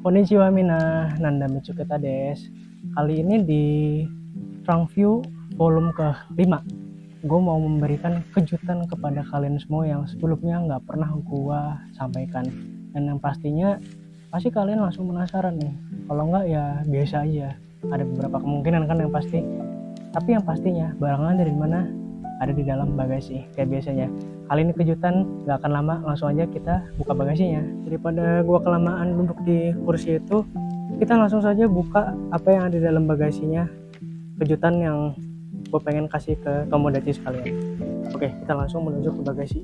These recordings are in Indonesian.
Konnichiwa mina, Nanda Mitsuketa des. Kali ini di Trunk-View volume ke-5 gue mau memberikan kejutan kepada kalian semua yang sebelumnya nggak pernah gue sampaikan. Dan yang pastinya pasti kalian langsung penasaran nih. Kalau nggak ya biasa aja. Ada beberapa kemungkinan kan yang pasti. Tapi yang pastinya barangan dari mana ada di dalam bagasi kayak biasanya. Kali ini kejutan gak akan lama, langsung aja kita buka bagasinya. Daripada gua kelamaan duduk di kursi itu, kita langsung saja buka apa yang ada di dalam bagasinya. Kejutan yang gue pengen kasih ke komoditi sekalian. Oke, kita langsung menuju ke bagasi.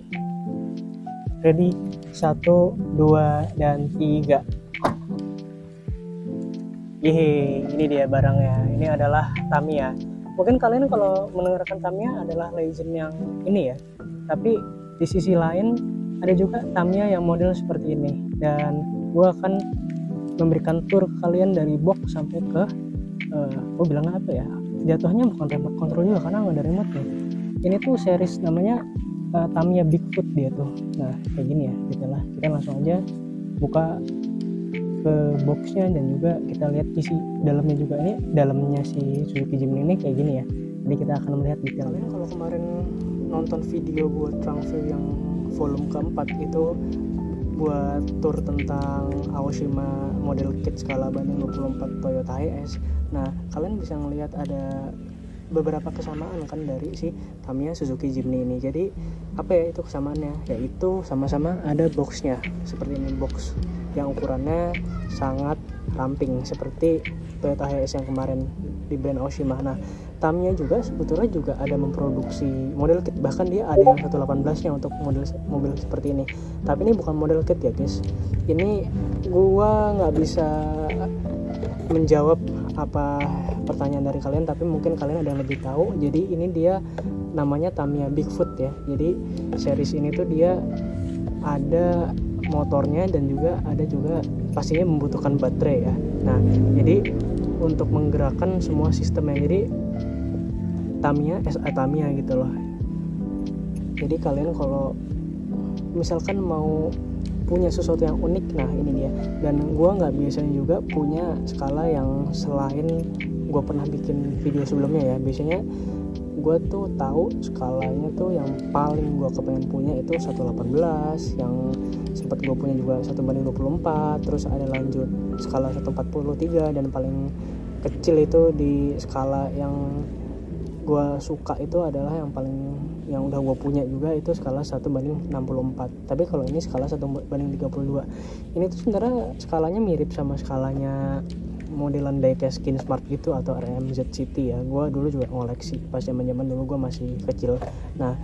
Ready? 1, 2, dan 3. Yeay, ini dia barangnya. Ini adalah Tamiya. Mungkin kalian kalau mendengarkan Tamiya adalah legend yang ini ya. Tapi di sisi lain ada juga Tamiya yang model seperti ini. Dan gue akan memberikan tour ke kalian dari box sampai ke gue bilangnya apa ya, jatuhnya bukan remote control juga karena nggak ada remote ya. Ini tuh series namanya Tamiya Bigfoot dia tuh. Nah kayak gini ya gitu lah. Kita langsung aja buka ke boxnya dan juga kita lihat isi dalamnya juga. Ini dalamnya si Suzuki Jimny ini kayak gini ya. Jadi kita akan melihat detailnya. Kalau kemarin nonton video buat Trunk-View yang volume keempat itu buat tour tentang Aoshima model kit skala banding 24 Toyota Hiace. Nah kalian bisa ngelihat ada beberapa kesamaan kan dari si Tamiya Suzuki Jimny ini. Jadi apa ya itu kesamaannya, yaitu sama-sama ada boxnya seperti ini, box yang ukurannya sangat ramping seperti Toyota Hiace yang kemarin di brand Aoshima. Nah Tamiya juga sebetulnya juga ada memproduksi model kit, bahkan dia ada yang 118 nya untuk mobil seperti ini. Tapi ini bukan model kit ya guys. Ini gua nggak bisa menjawab apa pertanyaan dari kalian, tapi mungkin kalian ada yang lebih tahu. Jadi ini dia namanya Tamiya Bigfoot ya. Jadi series ini tuh dia ada motornya dan juga ada juga pastinya membutuhkan baterai ya. Nah jadi untuk menggerakkan semua sistemnya, jadi Tamiya Tamiya gitu loh. Jadi kalian kalau misalkan mau punya sesuatu yang unik, nah ini dia. Dan gue nggak biasanya juga punya skala yang selain gue pernah bikin video sebelumnya ya. Biasanya gue tuh tahu skalanya tuh yang paling gue kepengen punya itu 118, yang sempat gue punya juga 1:24, terus ada lanjut skala 143, dan paling kecil itu di skala yang gue suka itu adalah yang udah gue punya juga itu skala 1:64. Tapi kalau ini skala 1:32. Ini tuh sebenarnya skalanya mirip sama skalanya modelan diecast Skin Smart gitu atau RMZ City ya. Gue dulu juga ngoleksi pas zaman dulu gue masih kecil. Nah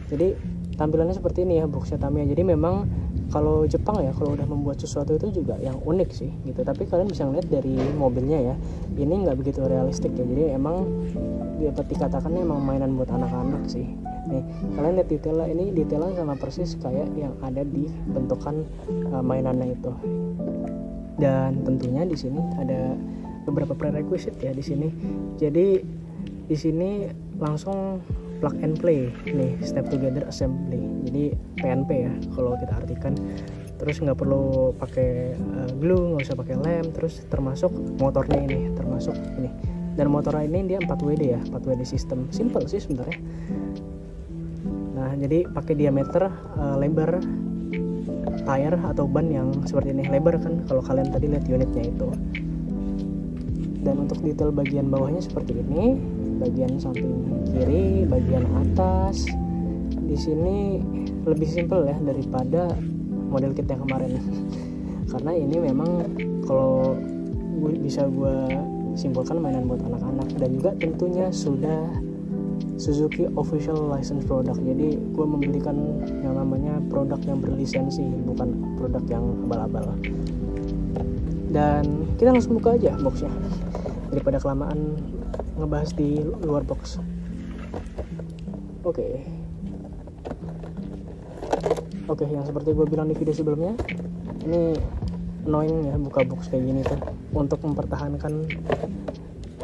jadi tampilannya seperti ini ya boxnya Tamiya. Jadi memang kalau Jepang ya kalau udah membuat sesuatu itu juga yang unik sih gitu. Tapi kalian bisa ngeliat dari mobilnya ya, ini nggak begitu realistik ya. Jadi emang dapat dikatakannya emang mainan buat anak-anak sih. Nih kalian lihat detailnya, ini detailnya sama persis kayak yang ada di bentukan mainannya itu. Dan tentunya di sini ada beberapa prerequisite ya di sini. Jadi di sini langsung plug and play nih, step together assembly. Jadi PNP ya kalau kita artikan. Terus nggak perlu pakai glue, nggak usah pakai lem. Terus termasuk motornya ini, termasuk ini. Dan motornya ini dia 4WD ya, 4WD system. Simple sih sebenarnya. Nah jadi pakai diameter lebar tire atau ban yang seperti ini, lebar kan kalau kalian tadi lihat unitnya itu. Dan untuk detail bagian bawahnya seperti ini, bagian samping kiri, bagian atas. Di sini lebih simple ya daripada model kit yang kemarin. Karena ini memang kalau bisa gue simpulkan mainan buat anak-anak, dan juga tentunya sudah Suzuki official license product. Jadi gue membelikan yang namanya produk yang berlisensi, bukan produk yang abal-abal. Dan kita langsung buka aja boxnya daripada kelamaan ngebahas di luar box. Oke, yang seperti gue bilang di video sebelumnya, ini annoying ya buka box kayak gini tuh, untuk mempertahankan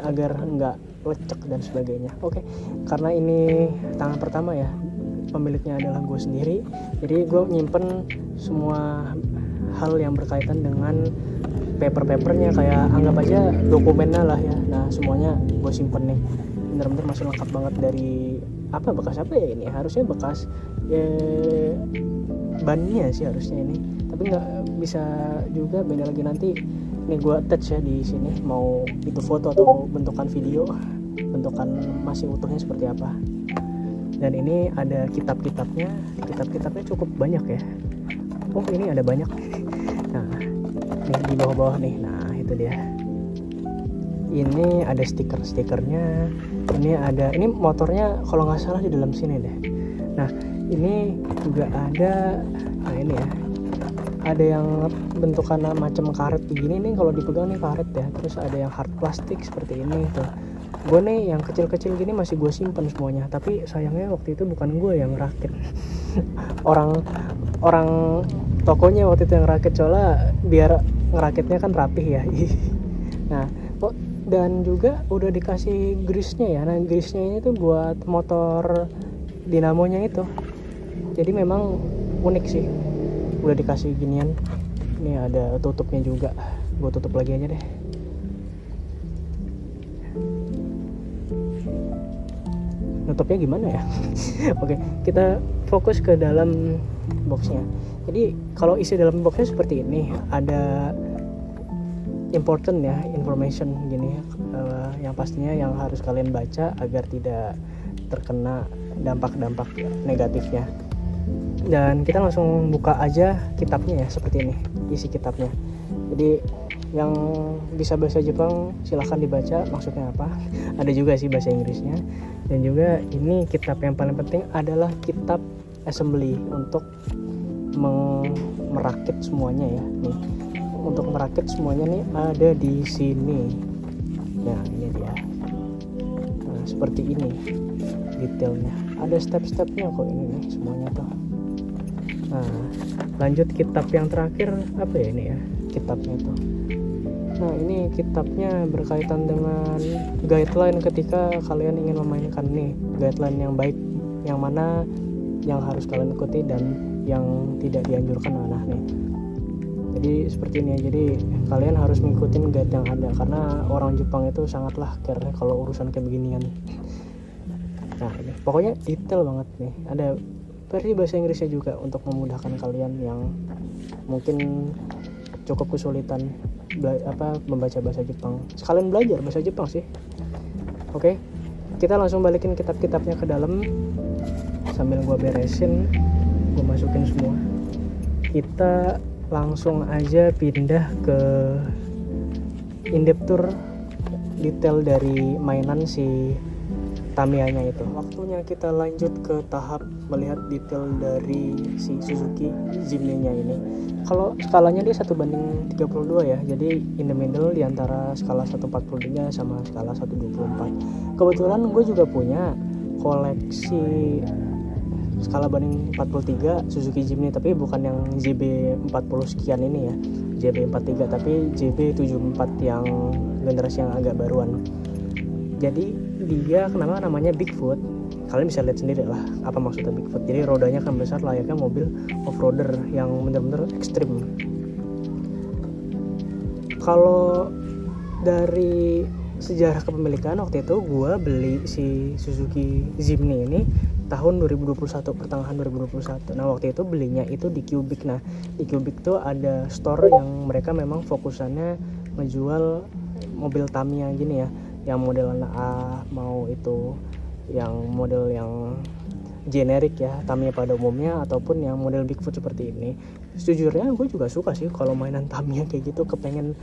agar nggak lecek dan sebagainya. Oke, karena ini tangan pertama ya, pemiliknya adalah gue sendiri, jadi gue nyimpen semua hal yang berkaitan dengan papernya, kayak anggap aja dokumennya lah ya. Nah semuanya gue simpen nih, bener-bener masih lengkap banget. Dari bekas apa ya ini, harusnya bekas bannya sih harusnya ini, tapi nggak bisa juga, beda lagi. Nanti ini gue attach ya di sini, mau itu foto atau bentukan video, bentukan masih utuhnya seperti apa. Dan ini ada kitabnya cukup banyak ya. Oh ini ada banyak. Nah ini di bawah-bawah nih, nah itu dia. Ini ada stikernya. Ini motornya kalau nggak salah di dalam sini deh. Nah ini juga ada, nah ini ya, ada yang bentukan macam karet begini nih, kalau dipegang nih karet ya. Terus ada yang hard plastik seperti ini tuh. Gue nih yang kecil-kecil gini masih gue simpan semuanya, tapi sayangnya waktu itu bukan gue yang rakit. orang tokonya waktu itu yang rakit, soalnya biar ngerakitnya kan rapih ya. Nah dan juga udah dikasih grease-nya ya. Nah grease-nya ini tuh buat motor dinamonya itu, jadi memang unik sih, udah dikasih ginian. Ini ada tutupnya juga, gue tutup lagi aja deh. Nutupnya gimana ya? Oke, kita fokus ke dalam boxnya. Jadi kalau isi dalam boxnya seperti ini, ada important ya, information gini, yang pastinya yang harus kalian baca agar tidak terkena dampak-dampak negatifnya. Dan kita langsung buka aja kitabnya ya, seperti ini isi kitabnya. Jadi yang bisa bahasa Jepang silahkan dibaca maksudnya apa. Ada juga sih bahasa Inggrisnya. Dan juga ini kitab yang paling penting adalah kitab assembly untuk merakit semuanya ya. Nih, untuk merakit semuanya nih ada di sini. Nah ini dia. Nah seperti ini detailnya. Ada step-stepnya kok ini nih semuanya tuh. Nah lanjut kitab yang terakhir apa ya ini ya, kitabnya tuh. Nah ini kitabnya berkaitan dengan guideline ketika kalian ingin memainkan nih, guideline yang baik, yang mana yang harus kalian ikuti dan yang tidak dianjurkan. Nah nih, jadi seperti ini ya. Jadi kalian harus mengikuti guide yang ada, karena orang Jepang itu sangatlah care kalau urusan kayak beginian. Nah ini pokoknya detail banget nih. Ada versi bahasa Inggrisnya juga untuk memudahkan kalian yang mungkin cukup kesulitan membaca bahasa Jepang. Sekalian belajar bahasa Jepang sih. Oke, kita langsung balikin kitab-kitabnya ke dalam. Sambil gua beresin, gua masukin semua. Kita langsung aja pindah ke in-depth tour detail dari mainan si Tamiya-nya itu. Waktunya kita lanjut ke tahap melihat detail dari si Suzuki Jimny-nya ini. Kalau skalanya dia 1:32 ya. Jadi in the middle di antara skala 1:43 sama skala 1:24. Kebetulan gue juga punya koleksi skala banding 43 Suzuki Jimny, tapi bukan yang JB40 sekian ini ya, JB43, tapi JB74 yang generasi yang agak baruan. Jadi dia kenapa namanya Bigfoot, kalian bisa lihat sendiri lah apa maksudnya Bigfoot. Jadi rodanya kan besar, layaknya mobil off-roader yang bener-bener ekstrim. Kalau dari sejarah kepemilikan, waktu itu gue beli si Suzuki Jimny ini tahun 2021, pertengahan 2021. Nah waktu itu belinya itu di Cubic. Nah di Cubic tuh ada store yang mereka memang fokusannya menjual mobil Tamiya gini ya, yang model A, mau itu yang model yang generik ya, Tamiya pada umumnya, ataupun yang model Bigfoot seperti ini. Sejujurnya gue juga suka sih kalau mainan Tamiya kayak gitu, kepengen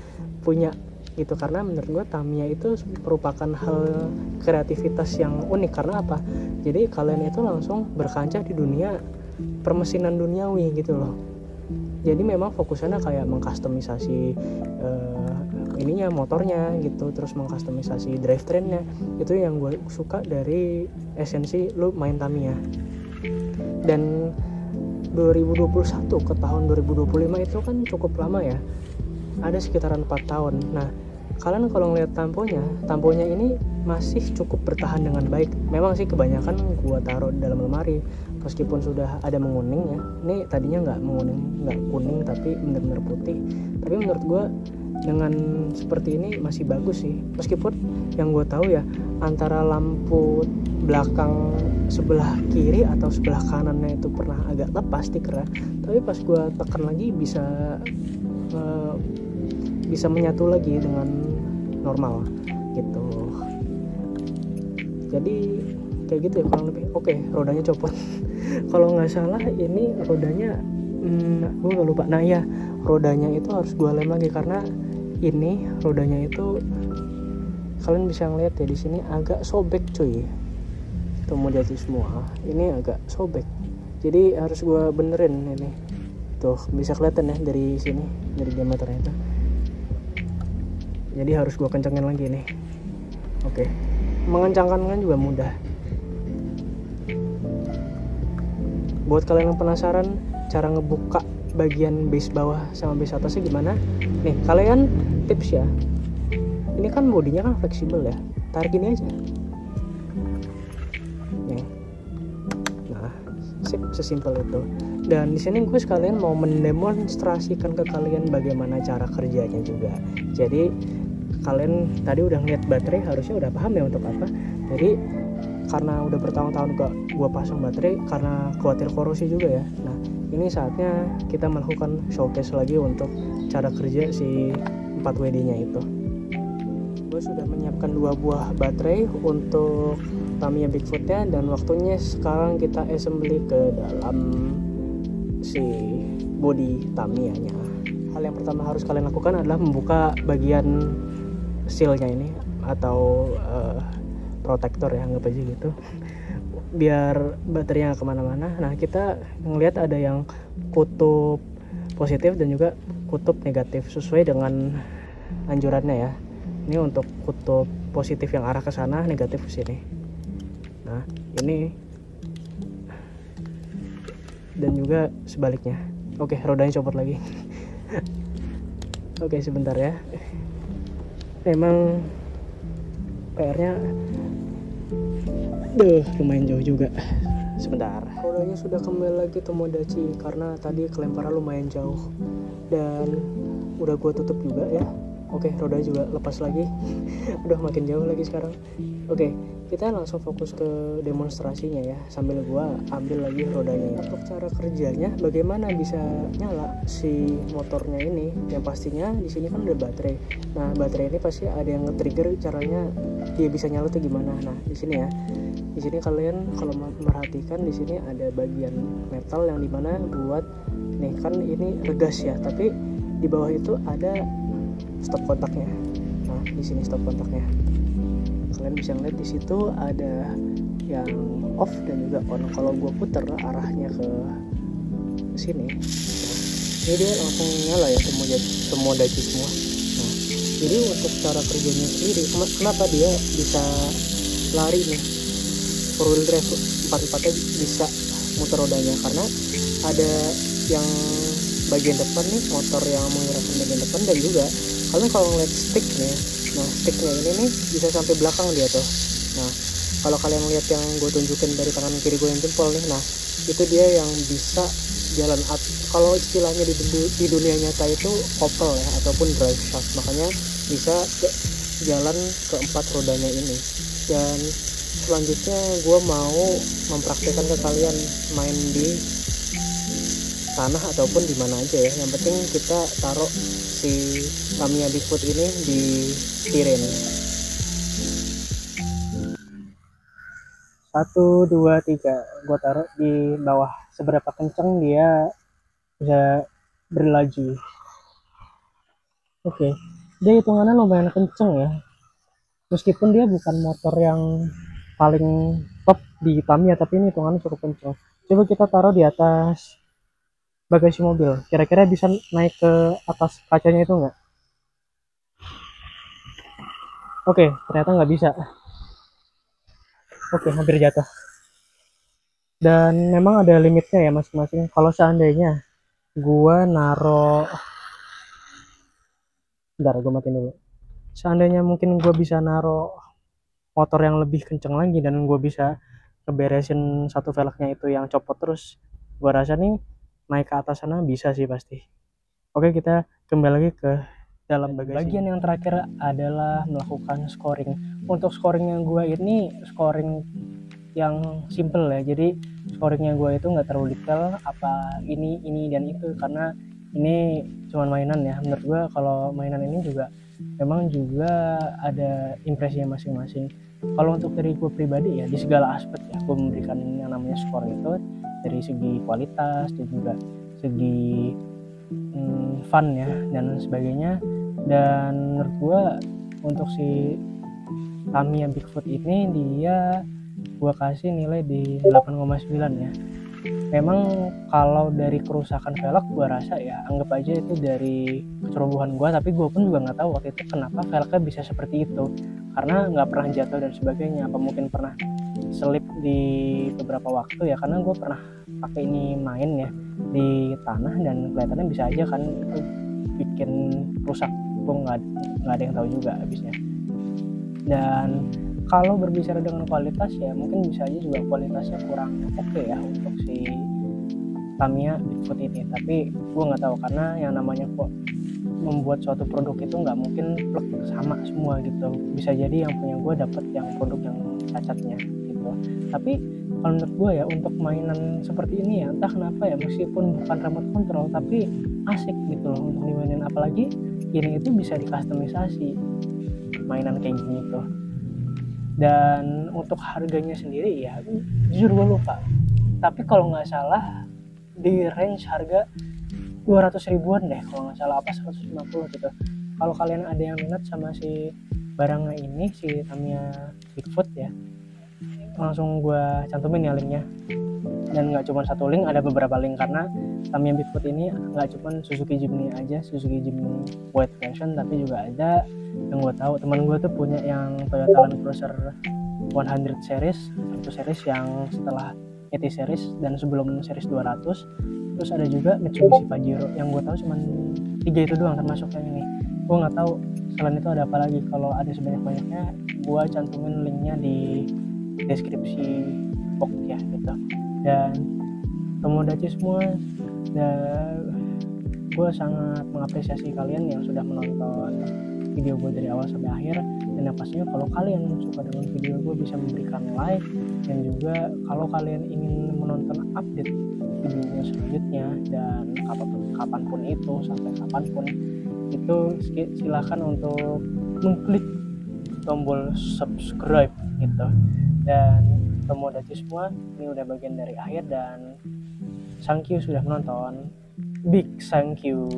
punya gitu, karena menurut gue Tamiya itu merupakan hal kreativitas yang unik. Karena apa? Jadi kalian itu langsung berkancah di dunia permesinan duniawi gitu loh. Jadi memang fokusannya kayak mengkustomisasi ininya, motornya gitu, terus mengkustomisasi drivetrainnya. Itu yang gue suka dari esensi lu main Tamiya. Dan 2021 ke tahun 2025 itu kan cukup lama ya, ada sekitaran 4 tahun. Nah kalian kalau ngeliat tamponya ini masih cukup bertahan dengan baik. Memang sih kebanyakan gua taruh di dalam lemari, meskipun sudah ada menguning ya. Ini tadinya nggak menguning, nggak kuning, tapi benar-benar putih. Tapi menurut gua dengan seperti ini masih bagus sih, meskipun yang gue tahu ya antara lampu belakang sebelah kiri atau sebelah kanannya itu pernah agak lepas stikernya, tapi pas gue tekan lagi bisa menyatu lagi dengan normal gitu. Jadi kayak gitu ya kurang lebih. Oke, rodanya copot. Kalau nggak salah ini rodanya gue nggak lupa. Nah ya, rodanya itu harus gue lem lagi karena ini rodanya itu kalian bisa ngeliat ya di sini agak sobek cuy. Itu mau jadi semua ini agak sobek, jadi harus gue benerin ini. Tuh bisa kelihatan ya dari sini, dari diameternya itu. Jadi harus gue kencengin lagi nih. Oke, mengencangkan juga mudah. Buat kalian yang penasaran cara ngebuka bagian base bawah sama base atasnya gimana, nih kalian tips ya, ini kan bodinya kan fleksibel ya, tarik ini aja nih. Nah sip, sesimpel itu. Dan di sini gue sekalian mau mendemonstrasikan ke kalian bagaimana cara kerjanya juga. Jadi kalian tadi udah ngeliat baterai, harusnya udah paham ya untuk apa. Jadi karena udah bertahun-tahun gak gue pasang baterai karena khawatir korosi juga ya. Nah ini saatnya kita melakukan showcase lagi untuk cara kerja si 4WD nya itu. Gue sudah menyiapkan 2 buah baterai untuk Tamiya Bigfootnya, dan waktunya sekarang kita assembly ke dalam si body Tamiya-nya. Hal yang pertama harus kalian lakukan adalah membuka bagian sealnya ini atau protektor ya, anggap aja gitu, biar baterainya gak kemana-mana. Nah kita ngelihat ada yang kutub positif dan juga kutub negatif sesuai dengan anjurannya ya. Ini untuk kutub positif yang arah ke sana, negatif ke sini. Nah ini dan juga sebaliknya. Oke, rodanya copot lagi. Oke sebentar ya, memang PR-nya lumayan jauh juga. Sebentar, rodanya sudah kembali lagi Tomodachi karena tadi kelemparan lumayan jauh dan udah gue tutup juga ya. Oke, roda juga lepas lagi. Udah makin jauh lagi sekarang. Oke, kita langsung fokus ke demonstrasinya ya, sambil gua ambil lagi rodanya. Untuk cara kerjanya bagaimana bisa nyala si motornya ini, yang pastinya di sini kan ada baterai. Nah baterai ini pasti ada yang nge-trigger, caranya dia bisa nyala tuh gimana. Nah di sini ya, di sini kalian kalau memperhatikan di sini ada bagian metal yang dimana buat nih kan ini regas ya, tapi di bawah itu ada stop kontaknya. Nah di sini stop kontaknya, kalian bisa ngeliat di situ ada yang off dan juga on. Kalau gue puter arahnya ke sini, nah, ini dia langsung nyala ya, semua daci semua. Nah jadi untuk cara kerjanya sendiri, kenapa dia bisa lari nih 4wheel drive 4x4nya bisa muter rodanya, karena ada yang bagian depan nih, motor yang menggerakkan bagian depan, dan juga kalian kalau ngeliat sticknya, nah sticknya ini nih bisa sampai belakang dia tuh. Nah kalau kalian lihat yang gue tunjukin dari tangan kiri gue yang jempol nih, nah itu dia yang bisa jalan kalau istilahnya di dunia nyata itu couple ya, ataupun drive shaft, makanya bisa jalan ke 4 rodanya ini. Dan selanjutnya gue mau mempraktekkan ke kalian main di tanah ataupun di mana aja ya, yang penting kita taruh si Tamiya Bigfoot ini di tiren. 1, 2, 3 gue taruh di bawah. Seberapa kenceng dia bisa berlaju. Oke, dia hitungannya lumayan kenceng ya, meskipun dia bukan motor yang paling top di Tamiya, tapi ini hitungannya cukup kenceng. Coba kita taruh di atas bagasi mobil, kira-kira bisa naik ke atas kacanya itu enggak? Oke, ternyata nggak bisa. Oke, hampir jatuh. Dan memang ada limitnya ya masing-masing. Kalau seandainya gua naro, bentar gue matiin dulu. Seandainya mungkin gue bisa naro motor yang lebih kenceng lagi dan gue bisa ngeberesin satu velgnya itu yang copot terus, gua rasa nih naik ke atas sana bisa sih pasti. Oke, kita kembali lagi ke dalam bagian yang terakhir adalah melakukan scoring. Untuk scoringnya gue ini scoring yang simple ya, jadi scoringnya gue itu nggak terlalu detail apa ini dan itu, karena ini cuma mainan ya. Menurut gue kalau mainan ini juga memang juga ada impresinya masing-masing. Kalau untuk dari gue pribadi ya, di segala aspek ya gue memberikan yang namanya skor itu, dari segi kualitas dan juga segi fun ya dan sebagainya. Dan menurut gue untuk si Tamiya Bigfoot ini dia gue kasih nilai di 8,9 ya. Memang kalau dari kerusakan velg gue rasa ya anggap aja itu dari kecerobohan gue, tapi gue pun juga nggak tahu waktu itu kenapa velgnya bisa seperti itu, karena nggak pernah jatuh dan sebagainya. Apa mungkin pernah selip di beberapa waktu ya, karena gue pernah pakai ini main ya di tanah dan kelihatannya bisa aja kan itu bikin rusak. Gue nggak ada yang tahu juga habisnya. Dan kalau berbicara dengan kualitas ya mungkin bisa aja juga kualitasnya kurang oke ya untuk si Tamiya Bigfoot ini, tapi gue nggak tahu karena yang namanya kok membuat suatu produk itu nggak mungkin plek sama semua gitu. Bisa jadi yang punya gue dapat yang produk yang cacatnya gitu. Tapi kalau menurut gue ya untuk mainan seperti ini ya entah kenapa ya, meskipun bukan remote control tapi asik gitu loh untuk dimainin, apalagi ini itu bisa dikustomisasi mainan kayak gini tuh. Dan untuk harganya sendiri ya jujur gue lupa, tapi kalau nggak salah di range harga 200 ribuan deh kalau nggak salah, apa 150 gitu. Kalau kalian ada yang minat sama si barangnya ini, si Tamiya Bigfoot ya, langsung gue cantumin ya linknya. Dan nggak cuma satu link, ada beberapa link, karena Tamiya Bigfoot ini nggak cuma Suzuki Jimny aja, Suzuki Jimny white version, tapi juga ada yang gue tahu teman gue tuh punya yang Toyota Land Cruiser 100 series, satu series yang setelah ET series dan sebelum series 200. Terus ada juga Mitsubishi Pajero, yang gue tahu cuma 3 itu doang termasuk yang ini. Gue nggak tahu selain itu ada apa lagi. Kalau ada sebanyak-banyaknya gue cantumin linknya di deskripsi box ya gitu. Dan tomodachi semua, dan gue sangat mengapresiasi kalian yang sudah menonton video gue dari awal sampai akhir. Dan yang pastinya kalau kalian suka dengan video gue bisa memberikan like, dan juga kalau kalian ingin menonton update video selanjutnya dan kapanpun itu sampai kapanpun itu, silahkan untuk mengklik tombol subscribe gitu. Dan tomodachi semua, ini udah bagian dari akhir, dan thank you sudah menonton. Big thank you.